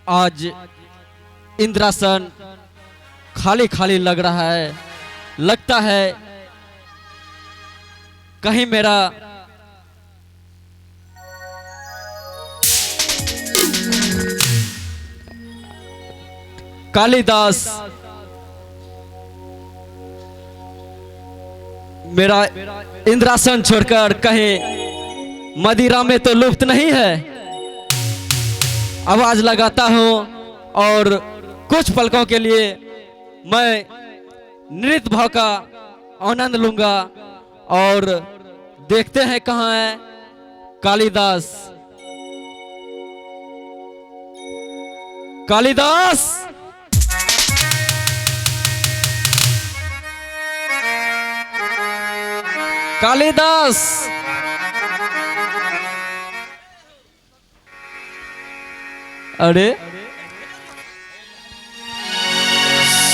आज इंद्रासन खाली खाली लग रहा है। लगता है कहीं मेरा कालिदास मेरा इंद्रासन छोड़कर कहीं मदिरा में तो लुप्त नहीं है। आवाज लगाता हूं और कुछ पलकों के लिए मैं नृत्य भाव का आनंद लूंगा और देखते हैं कहां है कालिदास। कालिदास कालिदास अरे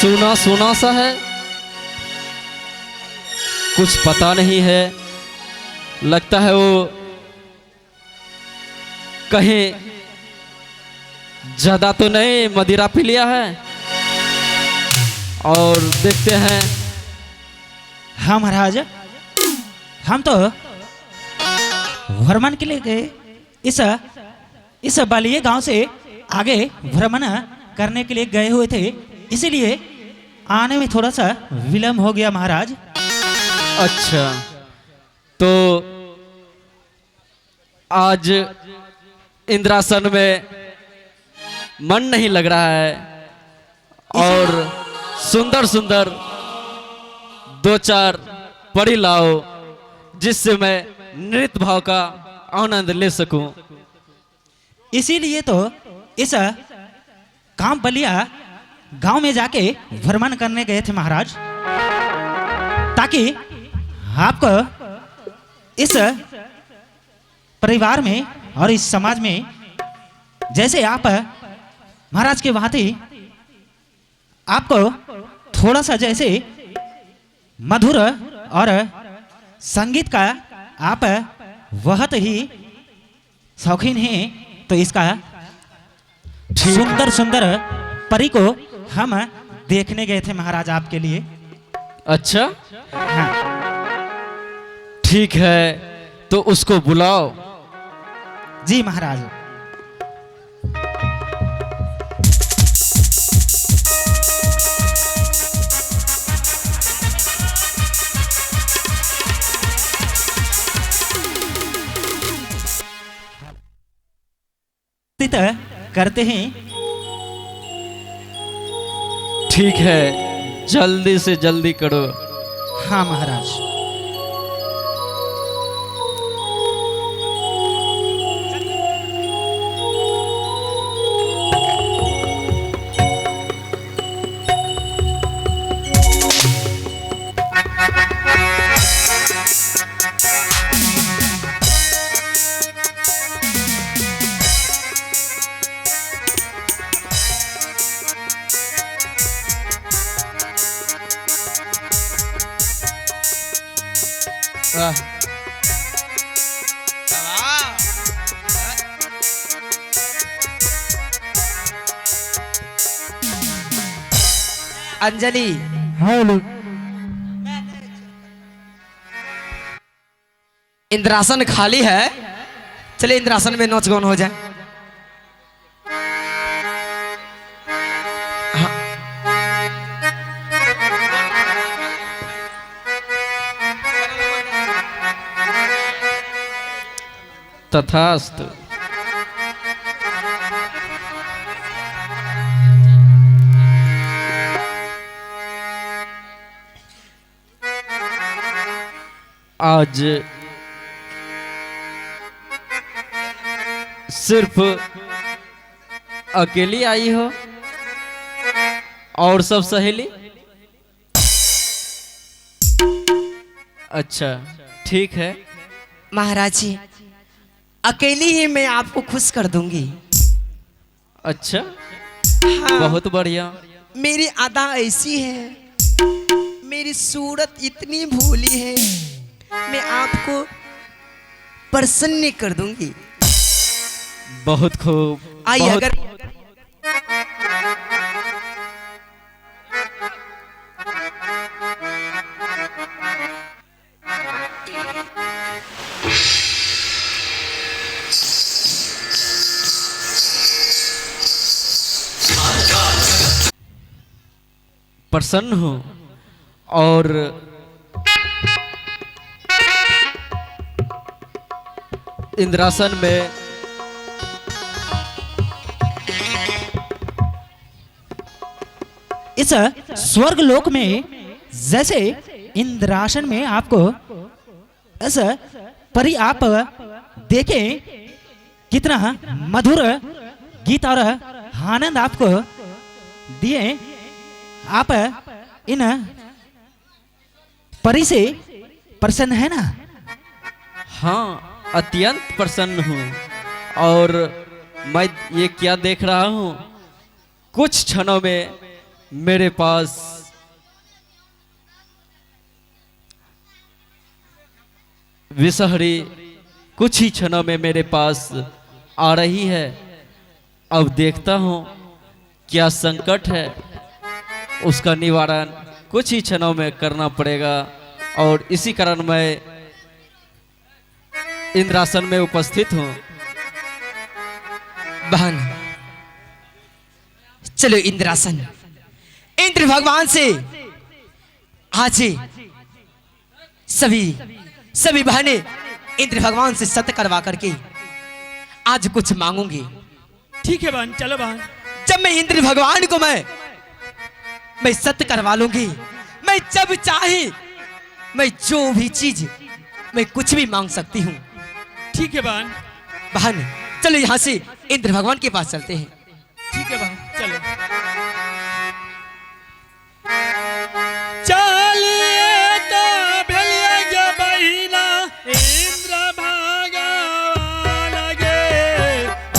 सुना सुना सा है, कुछ पता नहीं है। लगता है वो कहीं ज्यादा तो नहीं मदिरा पी लिया है। और देखते हैं। हाँ महाराज, हम तो भ्रमण के लिए गए, इस बालिये गांव से आगे भ्रमण करने के लिए गए हुए थे, इसीलिए आने में थोड़ा सा विलम्ब हो गया महाराज। अच्छा, तो आज इंद्रासन में मन नहीं लग रहा है और सुंदर सुंदर दो चार परी लाओ जिससे मैं नृत्य भाव का आनंद ले सकूं। इसीलिए तो इस काम बलिया गांव में जाके भ्रमण करने गए थे महाराज, ताकि आपको इस परिवार में और इस समाज में जैसे आप महाराज के भांति आपको थोड़ा सा जैसे मधुर और संगीत का आप बहुत ही शौकीन हैं, तो इसका सुंदर सुंदर परी को हम देखने गए थे महाराज आपके लिए। अच्छा, हाँ। ठीक है, तो उसको बुलाओ। जी महाराज। करते हैं। ठीक है, जल्दी से जल्दी करो। हाँ महाराज। अंजलि, इंद्रासन खाली है, चलिए इंद्रासन में नाच गान हो जाए। हाँ। तथास्तु। आज सिर्फ अकेली आई हो और सब सहेली? अच्छा, ठीक है महाराज जी, अकेली ही मैं आपको खुश कर दूंगी। अच्छा, हाँ, बहुत बढ़िया। मेरी अदा ऐसी है, मेरी सूरत इतनी भोली है, मैं आपको प्रसन्न कर दूंगी। बहुत खूब। आइए, बहुत अगर प्रसन्न हूँ और इंद्रासन में इस स्वर्ग लोक में जैसे इंद्रासन में आपको इस परी आप देखें कितना मधुर गीत और आनंद आपको दिए। आप इन परी से प्रसन्न है ना? हाँ, अत्यंत प्रसन्न हूँ। और मैं ये क्या देख रहा हूँ, कुछ क्षणों में मेरे पास विषहरी कुछ ही क्षणों में मेरे पास आ रही है। अब देखता हूँ क्या संकट है, उसका निवारण कुछ ही क्षणों में करना पड़ेगा। और इसी कारण मैं इंद्रासन में उपस्थित हूँ। बहन चलो इंद्रासन, इंद्र भगवान से आज ही सभी बहनें इंद्र भगवान से सत्य करवा करके आज कुछ मांगूंगी। ठीक है बहन, चलो बहन। जब मैं इंद्र भगवान को मैं सत्य करवा लूंगी, मैं जब चाहे मैं जो भी चीज मैं कुछ भी मांग सकती हूँ। ठीक है बहन। बहन चलो यहाँ से इंद्र भगवान के पास चलते हैं। ठीक है बहन, चलो। चलिए तो भेलिए बहिना इंद्र भगवान गे,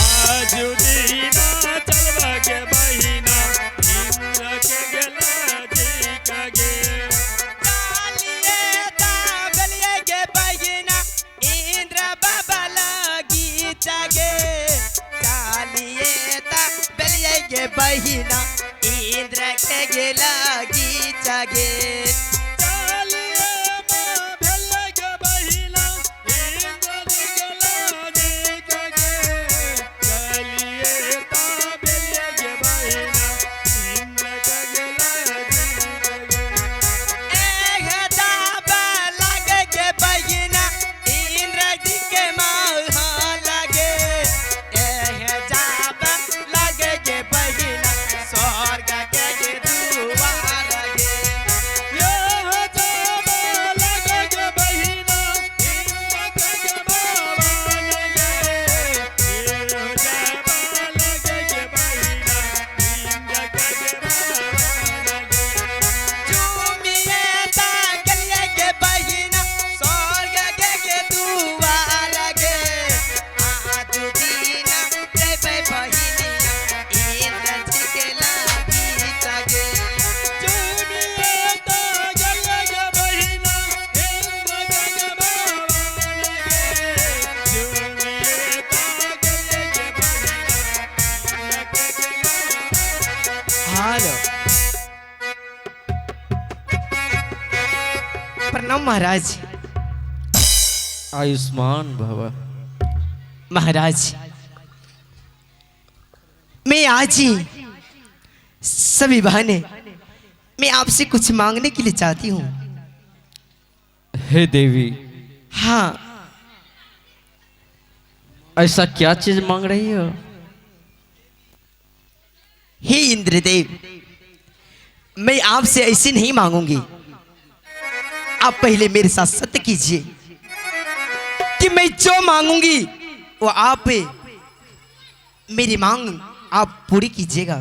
आज दीना चलबा के बहिना इंद्र के गेला जी का गे। चलिए तो भेलिए गे बहिना इंद्र बाबा लगी जागे। चलिए तो भेलिए गे बहिना इंद्र के गेला गी जागे। प्रणाम महाराज। आयुष्मान भव। महाराज मैं आज ही सभी बहनें मैं आपसे कुछ मांगने के लिए चाहती हूँ। हे देवी, हाँ ऐसा क्या चीज मांग रही हो? हे इंद्रदेव, मैं आपसे ऐसे नहीं मांगूंगी। आप पहले मेरे साथ सत्य कीजिए कि मैं जो मांगूंगी वो आप मेरी मांग आप पूरी कीजिएगा।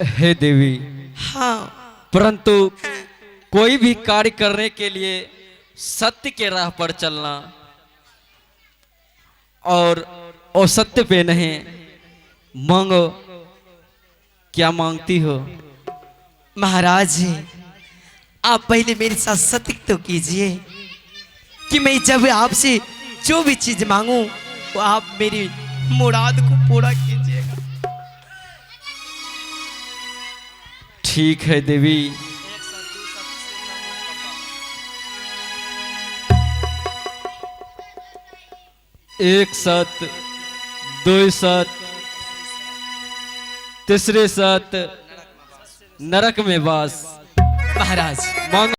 हे देवी, हाँ परंतु कोई भी कार्य करने के लिए सत्य के राह पर चलना और असत्य पे नहीं। मांगो, क्या मांगती हो? महाराज आप पहले मेरे साथ सत्य तो कीजिए कि मैं जब आपसे जो भी चीज मांगू वो आप मेरी मुराद को पूरा कीजिए। ठीक है देवी। एक सत, दो सत, तीसरे सत नरक में वास। महाराज मांग